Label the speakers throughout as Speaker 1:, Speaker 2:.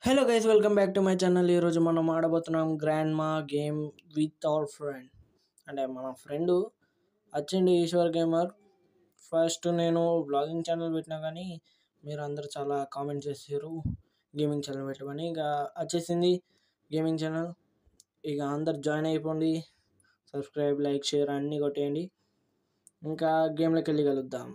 Speaker 1: Hello guys, welcome back to my channel. ఈరోజు మనం ఆడబోతున్నాం grand మా గేమ్ విత్ అవర్ ఫ్రెండ్. అంటే మన ఫ్రెండ్ వచ్చింది ఈశ్వర్ గేమర్. ఫస్ట్ నేను బ్లాగింగ్ ఛానల్ పెట్టినా కానీ మీరు అందరు చాలా కామెంట్ చేసారు గేమింగ్ ఛానల్ పెట్టమని. ఇక వచ్చేసింది గేమింగ్ ఛానల్. ఇక అందరు జాయిన్ అయిపోండి, సబ్స్క్రైబ్, లైక్, షేర్ అన్నీ కొట్టేయండి. ఇంకా గేమ్లోకి వెళ్ళి కలుద్దాం.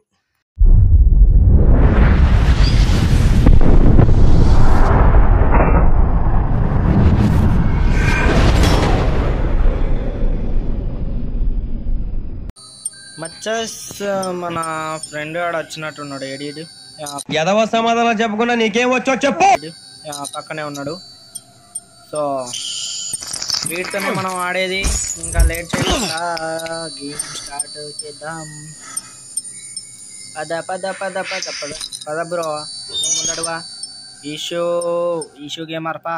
Speaker 1: మచ్చస్ మన ఫ్రెండ్ ఆడ వచ్చినట్టున్నాడు. ఏడీడు
Speaker 2: ఎదవ సమాధానం చెప్పకుండా నీకేం వచ్చో చెప్పు.
Speaker 1: పక్కనే ఉన్నాడు. సో వీటితోనే మనం ఆడేది. ఇంకా లేట్ చేయకుండా గేమ్ స్టార్ట్ చేద్దాం. పద పద పద పద పద పద బ్రో, ముందడుగా. ఈషూ గేమర్ పా.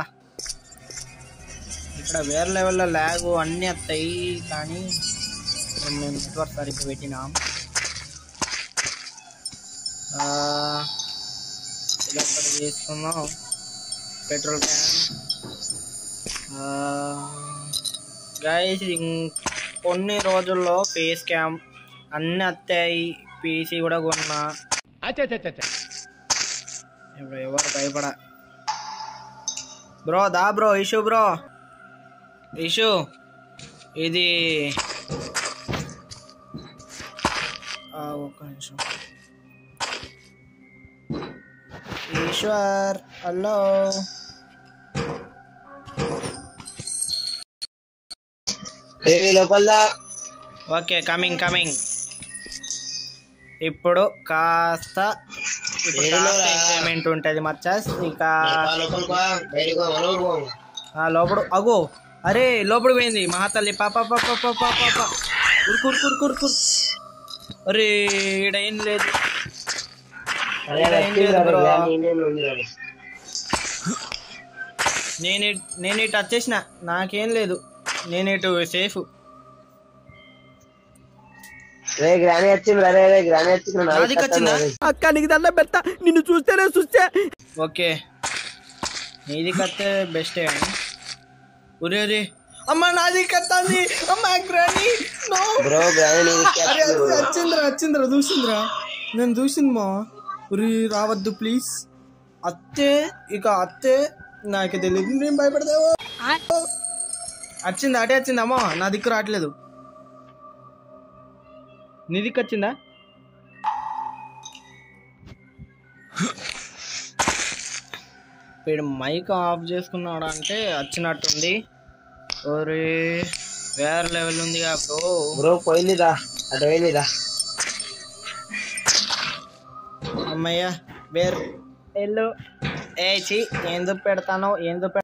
Speaker 1: ఇక్కడ వేరే లెవెల్లో ల్యాగ్ అన్నీ వస్తాయి, కానీ మేము నెట్వర్క్ సరిగ్గా పెట్టినాం. ఇలా తీసుకున్నాం. Petrol can guys. కొన్ని రోజుల్లో ఫేస్ క్యామ్ అన్నీ వస్తాయి. పీసీ కూడా కొన్నా. ఇప్పుడు ఎవరు భయపడ. బ్రో దా బ్రో, ఇష్యూ బ్రో, ఇష్యూ ఇది ఒక్క నిమిషం. Eshwar hello. Okay, coming coming. ఇప్పుడు కాస్త ఎంజాయ్మెంట్ ఉంటుంది మచ్చస్. ఇక లోపడు అగో, అరే లోపడు పోయింది మహాతల్లి. పాప పాప పాప పాప కుర్ కుర్ కుర్ కుర్. అరే ఈడ ఏం లేదు. నేను ఇటు వచ్చేసిన, నాకేం లేదు. నేను ఇటు సేఫ్.
Speaker 2: అక్క నీకు దండం పెడతా, నిన్ను చూస్తేనే చూస్తే.
Speaker 1: ఓకే, నీది కత్తే బెస్టే అని. ఒరే రే అమ్మ, నాది కత్తాంది అమ్మ. గ్రాని వచ్చిందిరా చూసిందిరా, నేను చూసింది మా. ఉరి రావద్దు ప్లీజ్. అత్తే ఇక అత్తే నాకు తెలియదు, నేను భయపడతావో. వచ్చింది, అటే వచ్చింది. అమ్మో నా దిక్కు రావట్లేదు. నీ దిక్కు వచ్చిందా? ఇప్పుడు మైక్ ఆఫ్ చేసుకున్నాడు అంటే వచ్చినట్టుంది. ఒరే వేరే లెవెల్ ఉందిగా బ్రో.
Speaker 2: బ్రో పోయిందిదా, అటు పోయిందిదా.
Speaker 1: అమ్మయ్య వేరు ఎల్లు. ఏచి ఎందుకు పెడతానో ఎందుకు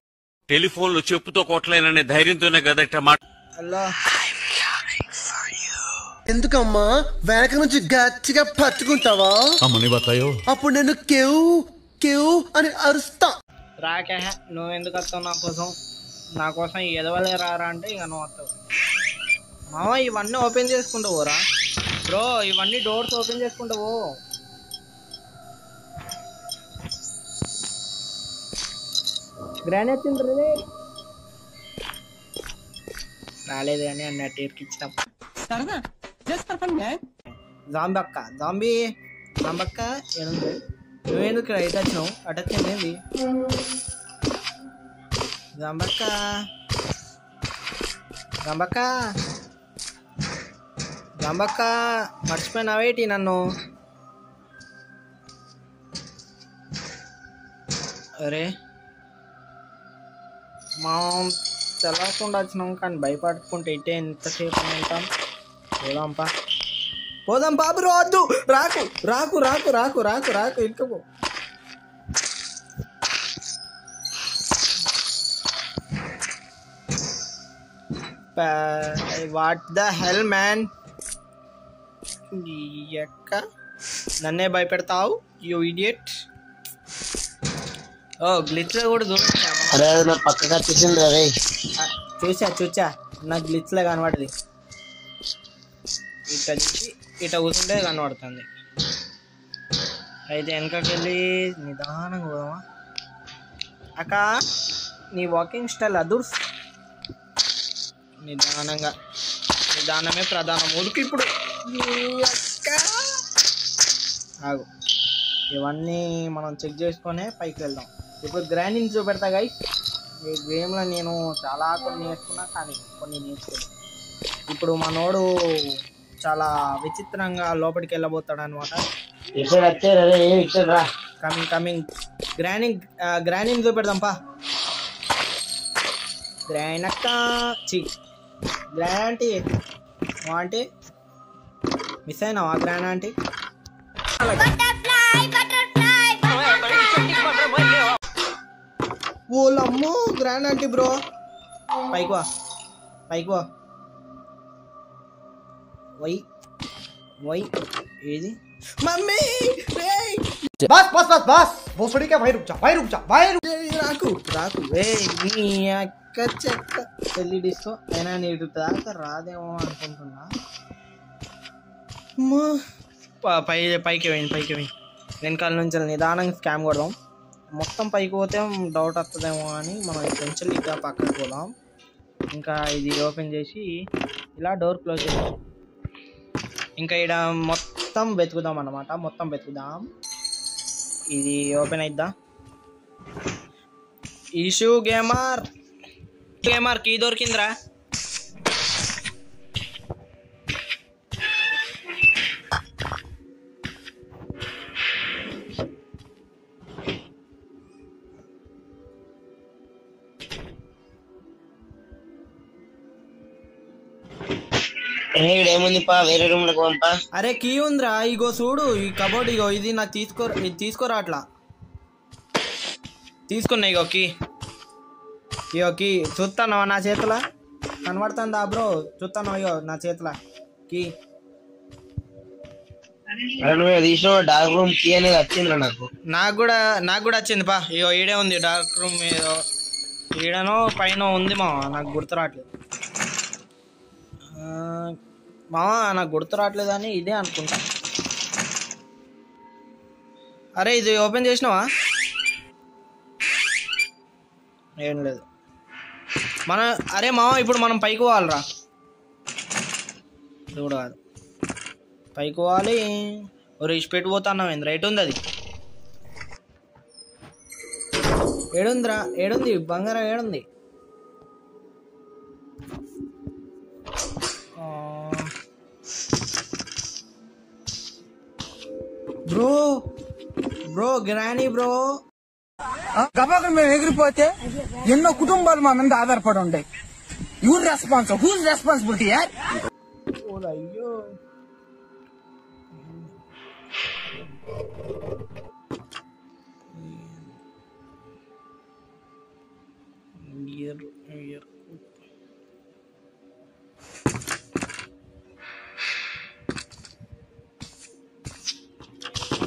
Speaker 3: టెలిఫోన్ లో చెప్పుతో కొట్టలేననే ధైర్యంతోనే కదట మాట.
Speaker 1: హలో,
Speaker 2: ఎందుకమ్మా వెనక నుంచి గట్టిగా పట్టుకుంటావా? అప్పుడు నేను కేవ్ కేవ్ అని అరుస్తా.
Speaker 1: రాకే, నువ్వు ఎందుకు వస్తావు నా కోసం ఎదవలే రారా అంటే ఇక నువ్వు వస్తావు. మామ ఇవన్నీ ఓపెన్ చేసుకుంటావురా బ్రో, ఇవన్నీ డోర్స్ ఓపెన్ చేసుకుంటావు. గ్రానైట్ తింటుంది రాలేదు కానీ అన్నట్టు ఇరికిచ్చినాం. జాంబక్క జాంబక్క ఏముంది? నువ్వేందుకు ఇటు వచ్చినావు? అటు వచ్చింది ఏంది? జాంబక్క జాంబక్క జాంబక్క మర్చిపోయినావేటి నన్ను? అరే మా తెలవకుండా వచ్చినాం, కానీ భయపడుకుంటే ఇటే ఎంతసేపు ఉంటాం. పోదాంపా పోదాంపా బ్రో. వద్దు, రాకు రాకు రాకు రాకు రాకు రాకు ఇంకపో. What the hell man. ఎక్క నన్నే భయపెడతావు యూ ఇడియట్. ఓ గ్లిచ్ లో కూడా చూసా నా గ్లిచ్ లో కనబడది. ఇట చూసి ఇట కూర్చుంటే కనబడుతుంది. అయితే వెనకకి వెళ్ళి నిదానంగా పోదామా? అక్క నీ వాకింగ్ స్టైల్ అదుర్స్. నిదానమే ప్రధానం. ఉరికి ఇప్పుడు ఆగు. ఇవన్నీ మనం చెక్ చేసుకొని పైకి వెళ్దాం. ఇప్పుడు గ్రైండింగ్ చూపెడతా గైస్. ఈ గేమ్లో నేను చాలా కొన్ని నేర్చుకున్నా, కానీ కొన్ని నేర్చుకోలేదు. ఇప్పుడు మనోడు చాలా విచిత్రంగా లోపలికి వెళ్ళబోతాడు అనమాట. కమింగ్ గ్రైండింగ్ చూపెడదాంపా. గ్రైండ్ అక్క గ్రాండ్ ఆంటీ మిస్ అయినావా గ్రాండ్ ఆంటీ? ఓలమ్మో గ్రాండ్ ఆంటీ బ్రో, పైకి వా వై ఏది మమ్మీ? రాకు నీ అక్క చెక్క పెళ్లి డిస్కో అయినా నీకు దాకా రాదేమో అనుకుంటున్నా. పైకి పోయి వెనకాల నుంచి నిదానంగా స్కామ్ కొడదాం. మొత్తం పైకి పోతే డౌట్ వస్తుందేమో అని మనం కొంచెం ఇంకా పక్కకు పోదాం. ఇంకా ఇది ఓపెన్ చేసి ఇలా డోర్ క్లోజ్ చేద్దాం. ఇంకా ఇక్కడ మొత్తం వెతుకుదాం అన్నమాట. మొత్తం వెతుకుదాం. ఇది ఓపెన్ అయిద్దా? ఇష్యూ గేమర్ కీ దొరికిందిరా.
Speaker 2: ఏముంది పా, వేరే రూమ్ లో పంపా.
Speaker 1: అరే కీ ఉందిరా, ఇగో చూడు ఈ కబోర్డ్. ఇగో ఇది నాకు తీసుకోరా అట్లా తీసుకున్నా. ఇగో కీ చూస్తాను నా చేతిలో కనబడుతుందా బ్రో? చూస్తాను ఇగో నా చేతిలో కీ.
Speaker 2: డార్క్ రూమ్ కీ అనేది వచ్చిందిరా నాకు
Speaker 1: కూడా వచ్చింది పా. ఇగో ఈడే ఉంది డార్క్ రూమ్. ఏదో ఈడనో పైన ఉంది నాకు గుర్తు రావట్లేదు. నాకు గుర్తు రావట్లేదు అని ఇదే అనుకుంటా. అరే ఇది ఓపెన్ చేసినావా? ఏం లేదు అరే ఇప్పుడు మనం పైకి పోవాలిరా. ఇది కూడా కాదు, పైకి పోవాలి. రీచ్ పెట్టి పోతున్నాం ఏంద్ర? ఎటు ఉంది అది? ఏడుంది బంగారం? ఏడుంది? బ్రో గ్రానీ బ్రో,
Speaker 4: గబాగం మేము ఎగిరిపోతే ఎన్నో కుటుంబాలు మా మీద ఆధారపడి ఉంటాయి. హూజ్ రెస్పాన్సిబిలిటీ యార్?
Speaker 1: అయ్యో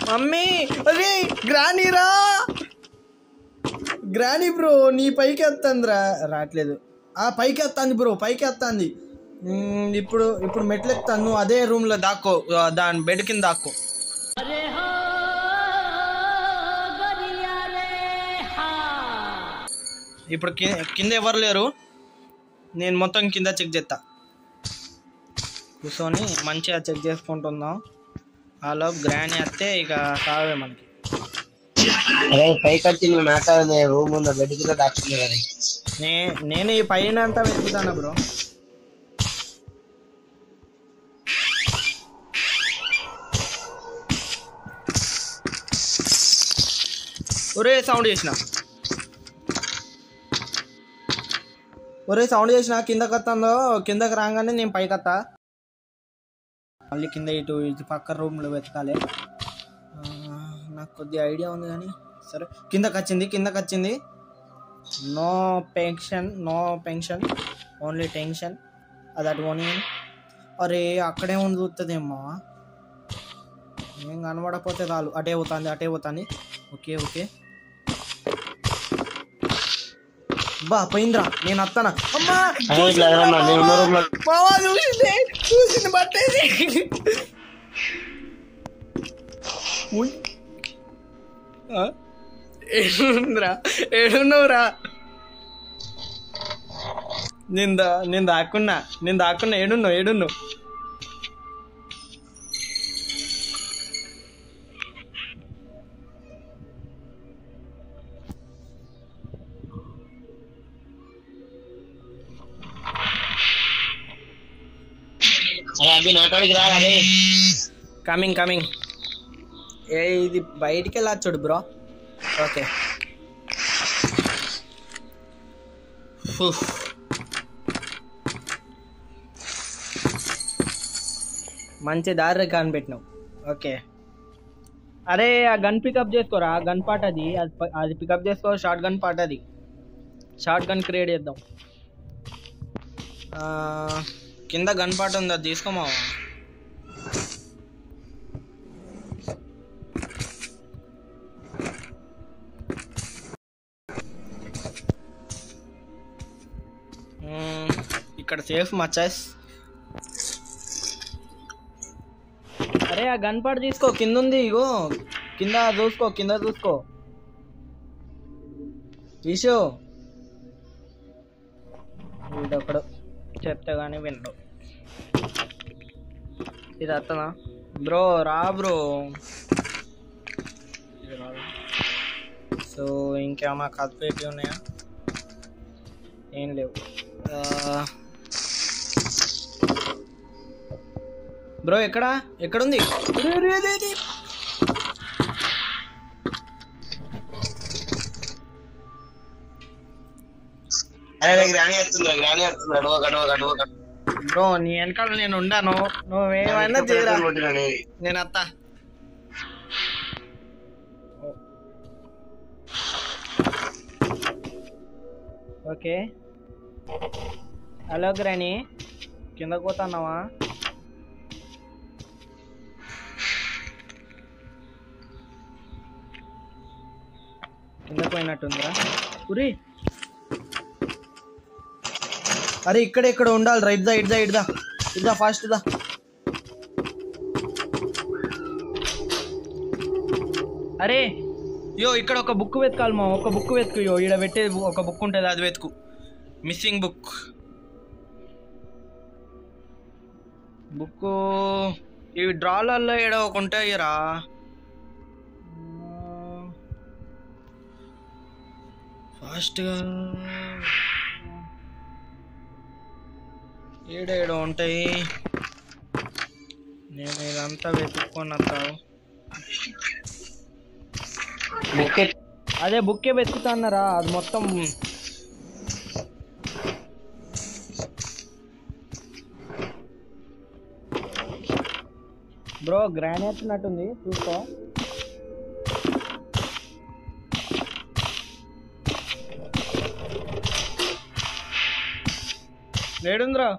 Speaker 1: మమ్మీ, అరే గ్రానీ బ్రో నీ పైకి వస్తుందిరా. రావట్లేదు. పైకి వస్తుంది బ్రో, పైకి వస్తుంది. ఇప్పుడు మెట్లు ఎక్కుతాను. నువ్వు అదే రూమ్ లో దాక్కో, దాని బెడ్ కింద దాక్కో. ఇప్పుడు కింద ఎవరు లేరు. నేను మొత్తం కింద చెక్ చేస్తా. కూర్చొని మంచిగా చెక్ చేసుకుంటుందాం. అలా గ్రానీ వస్తే ఇక కావే మనకి. నేను ఈ పైన అంతా వెతుకుతాను బ్రో. ఒరే సౌండ్ చేసిన కిందకి వస్తుందో, కిందకి రాగానే నేను పైకి వస్తా. మళ్ళీ కింద ఇటు పక్క రూమ్లో వెతకాలి. నాకు కొద్దిగా ఐడియా ఉంది కానీ సరే. కిందకి వచ్చింది. No pension only tension. అది అటు పోనీ. అరే అక్కడే ఉండి చూస్తుందేమో. ఏం కనబడకపోతే చాలు. అటే పోతుంది. ఓకే బా పోయిందిరా. నేను వస్తానా? అమ్మా చూసింది బట్టేది. ఏడుందిరా ఏడున్నావురా? నేను దాక్కున్నా ఏడున్నావు?
Speaker 2: అభి నాటోడికి రా. అరే
Speaker 1: కమింగ్. ఇది బయటికి వెళ్ళా చూడు బ్రో. ఓకే మంచి దారి కనిపెట్టినావు. ఓకే అరే ఆ గన్ పికప్ చేసుకోరా. గన్ పాట అది పికప్ చేసుకో. షార్ట్ గన్ పాట అది. షార్ట్ గన్ క్రియేట్ చేద్దాం. కింద గన్ పాట ఉంది, అది తీసుకోమావా? ఇక్కడ సేఫ్ మచ్చాస్. అరే ఆ గన్ పాట తీసుకో, కింద ఉంది. ఇగో కింద చూసుకో. తీసో. వీడొకడు చెప్తే కానీ వినడు. ఇది అత్తనా బ్రో? రా బ్రో. సో ఇంకేమన్నా కత్తిపెట్టి ఉన్నాయా? ఏం లేవు బ్రో. ఎక్కడుంది? బ్రో నీ వెనకాల నేను ఉండాను, నువ్వేమైనా చేయరా, నేను అత్త. ఓకే హలో గ్రాని, కిందకు పోతున్నావా? కిందకు పోయినట్టుందిరా. ఉరి అరే ఇక్కడ ఉండాలి రా. ఇద్దా ఫాస్ట్ దా. అరే ఇక్కడ ఒక బుక్ వెతకాలి మా. ఒక బుక్ వెతుకు. ఈడ పెట్టేది ఒక బుక్ ఉంటుంది, అది వెతుకు. మిస్సింగ్ బుక్ ఇవి డ్రాలలో ఏడో ఒక ఉంటాయిరా. ఫాస్ట్గా ఏడేడో ఉంటాయి. నేను ఇదంతా వెతుక్కొని వస్తావు. అదే బుక్కే వెతుకుతా అన్నారా, అది మొత్తం. బ్రో గ్రాని వచ్చినట్టుంది, చూసుకో. ఏడుందిరా?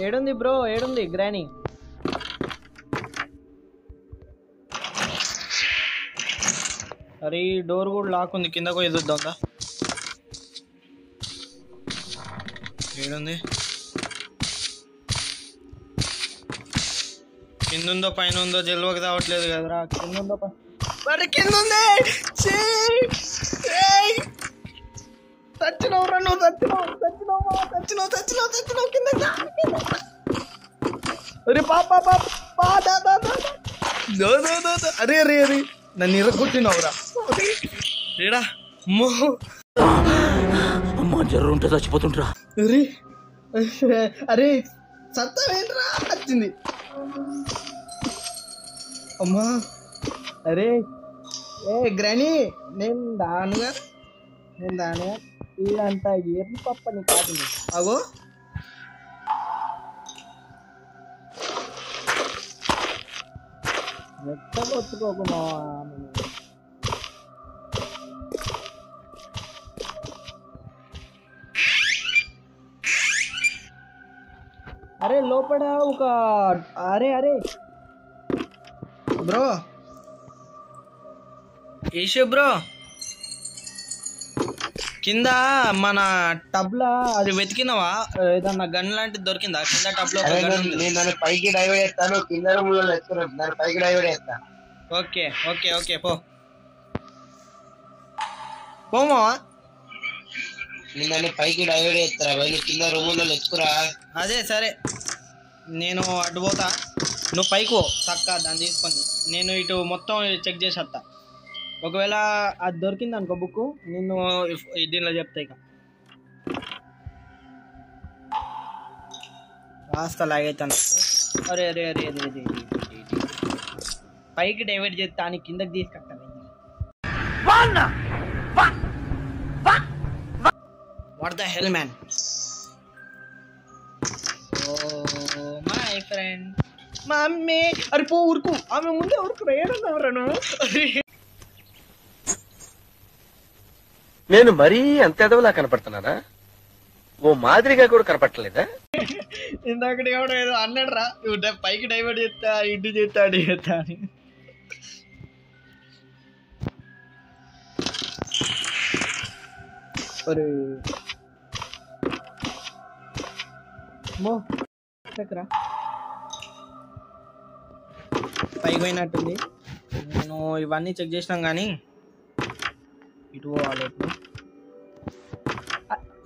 Speaker 1: ఏడుంది బ్రో? ఏడుంది గ్రాని? అరే ఈ డోర్ కూడా లాక్ ఉంది, కిందకు పోయి చూద్దాందా. ఏడుంది? కింద ఉందో పైన ఉందో జల్వకి రావట్లేదు కదరా. కింద ఉందో కింద ఉంది. చచ్చినవురా నువ్వు, చచ్చినావు కింద. అరే అరే నన్ను ఇరగొట్టినవురా. రేడా
Speaker 3: అమ్మా జర్రుంటే చచ్చిపోతుంటరా.
Speaker 1: అరే సత్తమేంట్రా? వచ్చింది అమ్మా. అరే గ్రాని, నేను దానుగా ఇదంతా ఎర్రి పప్ప నీ కాదు. అగో ఎత్తకొచ్చుకోకు. అరే లోపల ఒక అరే బ్రో, ఈషు బ్రో, కింద మన టబ్ లా అది వెతికినవా? ఏదన్నా గన్ లాంటిది దొరికిందా కింద టబ్ లో?
Speaker 2: పైకి డైవర్ట్ చేస్తాను, కింద పైకి డైవర్ట్ చేస్తా.
Speaker 1: ఓకే పో. పోమా
Speaker 2: నిన్న పైకి డైవర్ట్ చేస్తారా బయలు కింద రూముల్లో ఎక్కురా.
Speaker 1: అదే సరే నేను అటు పోతా, నువ్వు పైకి పో చక్క దాన్ని తీసుకొని, నేను ఇటు మొత్తం చెక్ చేసేస్తా. ఒకవేళ అది దొరికింది అనుకో బుక్, నేను దీనిలో చెప్తా. ఇక కాస్త లాగైతాను. అరే అరే అరే అరే అరే పైకి డైవర్ట్ చేస్తా అని కిందకి తీసుకొస్తాను. What the hell man. Oh my friend మా అమ్మే. అరే పో ఊరుకు, ఆమె ముందే ఊరుకు రేడన్నాను.
Speaker 5: నేను మరీ అంత ఎదవలా కనపడుతున్నానా? ఓ మాదిరిగా కూడా కనపడలేదా?
Speaker 1: ఇందాక ఎవడో ఏదో అన్నాడు రా, పైకి డైవర్ట్ చేస్తా ఇటు చేస్తా అటు చేస్తా అని. చక్రా పైకి పోయినట్టుంది. నేను ఇవన్నీ చెక్ చేసినాం కానీ ఇటు పోవాలి.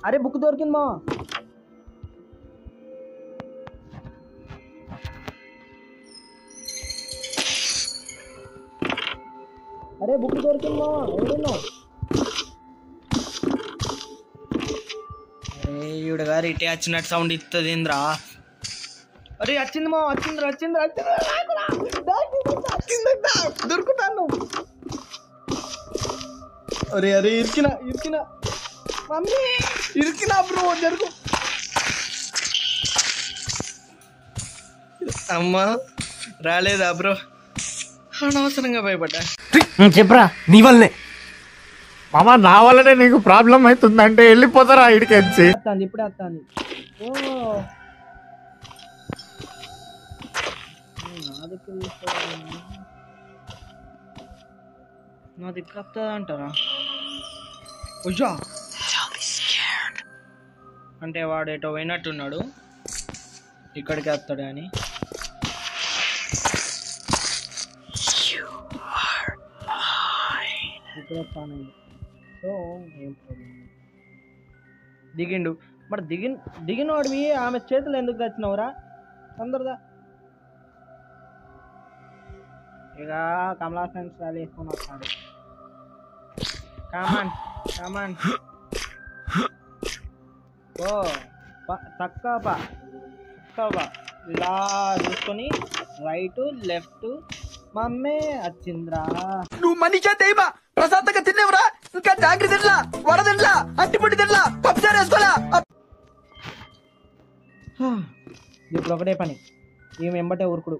Speaker 1: అరే బుక్ దొరికింది మా. అరే బుక్ దొరికింది మా, ఎవడున్నా? అరే ఈవిడ గారు ఇటే వచ్చినట్టు సౌండ్ ఇస్తుంది ఇంద్రా. అరే వచ్చింది మా, వచ్చింది వచ్చింది దొరుకుతాను. అరే అరే ఇరికినా ఇరికినా మమ్మీ, ఇరికినా బ్రో జరుగు. అమ్మా రాలేదా బ్రో? అనవసరంగా భయపడ్డా.
Speaker 6: చెప్పరా నీ వల్లనే మామ, నా వల్లనే నీకు ప్రాబ్లం అవుతుందంటే వెళ్ళిపోతారా ఇడికి వచ్చి.
Speaker 1: వస్తాను ఇప్పుడే వస్తాను. ఓ నా దగ్గర వస్తుందా అంటారా? అంటే వాడు ఎటో పోయినట్టున్నాడు, ఇక్కడికి వస్తాడు అని. ఇక్కడ వస్తానండి. సో ఏం ప్రాబ్లం. దిగిండు మరి, దిగినోడివి ఆమె చేతులు ఎందుకు తెచ్చినవురా? తొందరగా ఇక కమలాసన్ స్టాయిల్ వేసుకొని వస్తాడు. కామన్ కామన్ ఓ తక్కువ ఇలా చూసుకొని రైట్ లెఫ్ట్. మమ్మీ వచ్చింద్రా.
Speaker 4: నువ్వు మనిషా దైవ ప్రశాంతంగా తినేవరా? ఇంకా జాగ్రత్త తినలా, వడ తినలా, అట్టిపొట్టి తినలా, పప్పుచారు వేసుకోలా.
Speaker 1: ఇప్పుడు ఒకటే పని, ఈమె ఎంబటే ఊరుకుడు.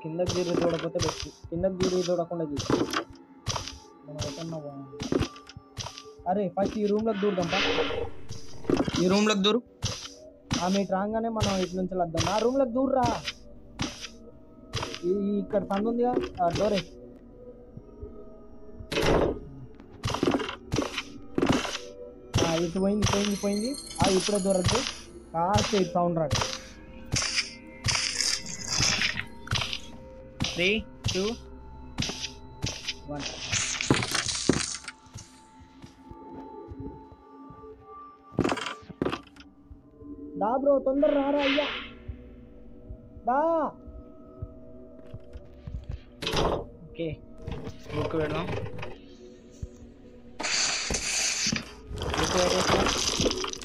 Speaker 1: కిందకి దూరి చూడకపోతే బెస్ట్, కిందకి దూరి చూడకుండా చూసి మనం ఎక్కడన్నా బాగుంది. అరే ఫస్ట్ ఈ రూమ్లోకి దూరుదాంపా, ఈ రూమ్లోకి దూరు. ఆమె ఇటు రాగానే మనం ఇటు నుంచి వద్దాం. నా రూమ్లోకి దూరురా. ఇక్కడ సందు ఉందిగా, డోరే. ఇటు పోయింది పోయింది పోయింది. ఇప్పుడే దూరద్దు, కాస్త ఇటు సౌండ్ రాడు. 3, 2, 1. దా బ్రో తొందర రారా అయ్యా, దా. ఓకే బుక్ పెడదాం.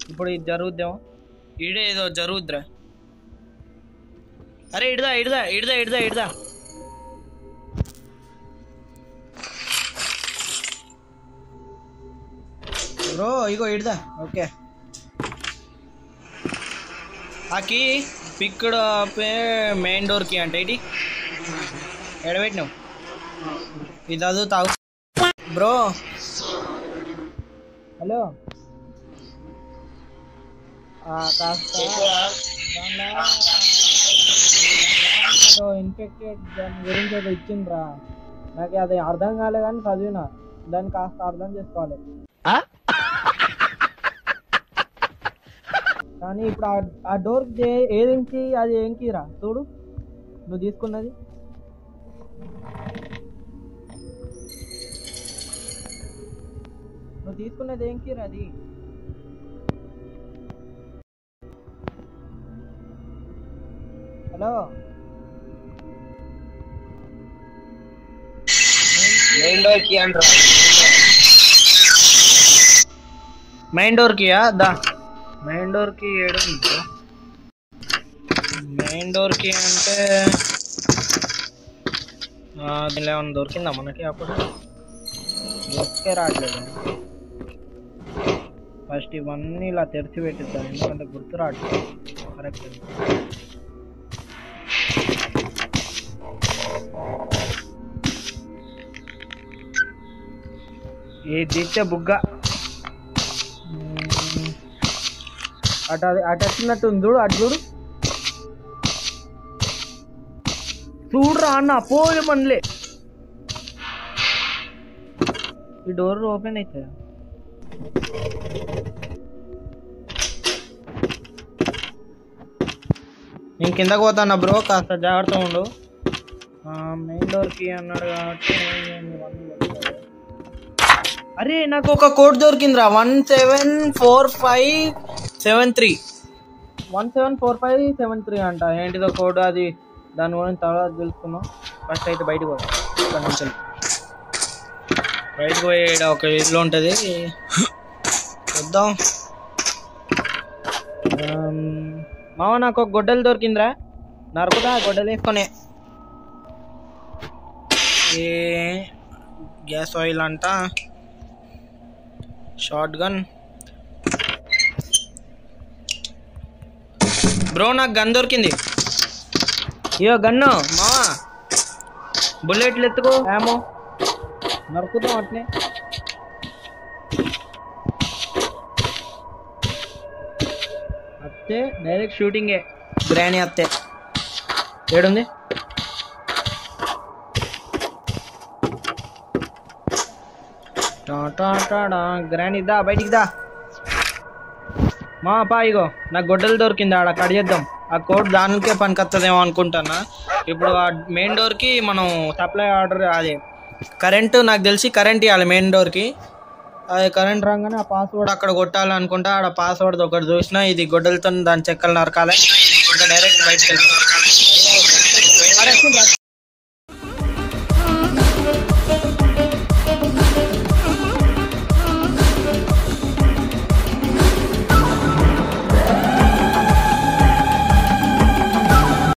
Speaker 1: ఇప్పుడు ఇది జరుగుద్దాం, ఈడే ఏదో జరుగుద్దిరా. అరే ఇడదా ఇడదా ఇడదా ఇడదా ఇడదా. బ్రో ఇగో ఇడదా. ఓకే ఆకి పిక్కడ మెయిన్ డోర్కి అంటే ఇది ఎడబెట్టినావు. ఇది చదువుతావు బ్రో. హలో కాస్త ఇన్ఫెక్టెడ్ దాని గురించి ఏదో ఇచ్చిండ్రా, నాకు అది అర్థం కాలే కానీ చదివినా, దాన్ని కాస్త అర్థం చేసుకోవాలి. కానీ ఇప్పుడు ఆ డోర్ ఏదేంటి అది ఏంకిరా చూడు నువ్వు తీసుకున్నది. ఏంకిరా అది? హలో
Speaker 2: మెయిన్ డోర్ కి అంటారా?
Speaker 1: మెయిన్ డోర్ కి దా మెయిన్ డోర్ కి ఏడు మెయిన్ డోర్ కి అంటే దీనిలో ఏమన్నా దొరికిందా మనకి? అప్పుడు దొరికే రావట్లేదు. ఫస్ట్ ఇవన్నీ ఇలా తెరిచి పెట్టిద్దాం ఎందుకంటే గుర్తు రావట్లేదు. కరెక్ట్ ఏ దిచ్చే బుగ్గ అటు వచ్చినట్టు ఉంది చూడు. అటు చూడు చూడరా అన్న పోలే మనలే. ఈ డోర్ ఓపెన్ అవుతుంది. నేను కిందకు పోతాను బ్రో, కాస్త జాగ్రత్త ఉండు. మెయిన్ డోర్కి అన్నాడు కాబట్టి అరే నాకు ఒక కోడ్ దొరికిందిరా 174573 174573 అంట. ఏంటిదో కోడ్ అది, దాని గురించి తర్వాత తెలుసుకున్నాం. ఫస్ట్ అయితే బయటకు పోతాం. ఇక్కడ నుంచి బయటకు పోయి ఒక ఇల్లు ఉంటుంది చూద్దాం. మామ నాకు ఒక గొడ్డలు దొరికిందిరా, నరుకుదా గొడ్డలు వేసుకొని. ఏ గ్యాస్ ఆయిల్ అంట, షార్ట్ గన్. బ్రో నాకు గన్ దొరికింది. ఇయో గన్ను మావా, బుల్లెట్లు ఎత్తుకో, ఏమో నరుకుతాం అట్నే. అత్తే డైరెక్ట్ షూటింగే, గ్రానీ అత్తే. ఏడుంది? గ్రానీ దా బయటికి దా మా పా. ఇగో నాకు గొడ్డలు దొరికింది, ఆడ కట్ చేద్దాం. ఆ కోడ్ దానికే పనికొస్తుందేమో అనుకుంటున్నా. ఇప్పుడు ఆ మెయిన్ డోర్కి మనం సప్లై ఆర్డర్, అదే కరెంటు నాకు తెలిసి కరెంట్ ఇవ్వాలి మెయిన్ డోర్కి. అది కరెంట్ రాగానే ఆ పాస్వర్డ్ అక్కడ కొట్టాలి అనుకుంటా. ఆడ పాస్వర్డ్ ఒకటి చూసినా, ఇది గొడ్డలతో దాని చెక్కలు నరకాలి. ఇంకా డైరెక్ట్ బయటకు వెళ్తాం.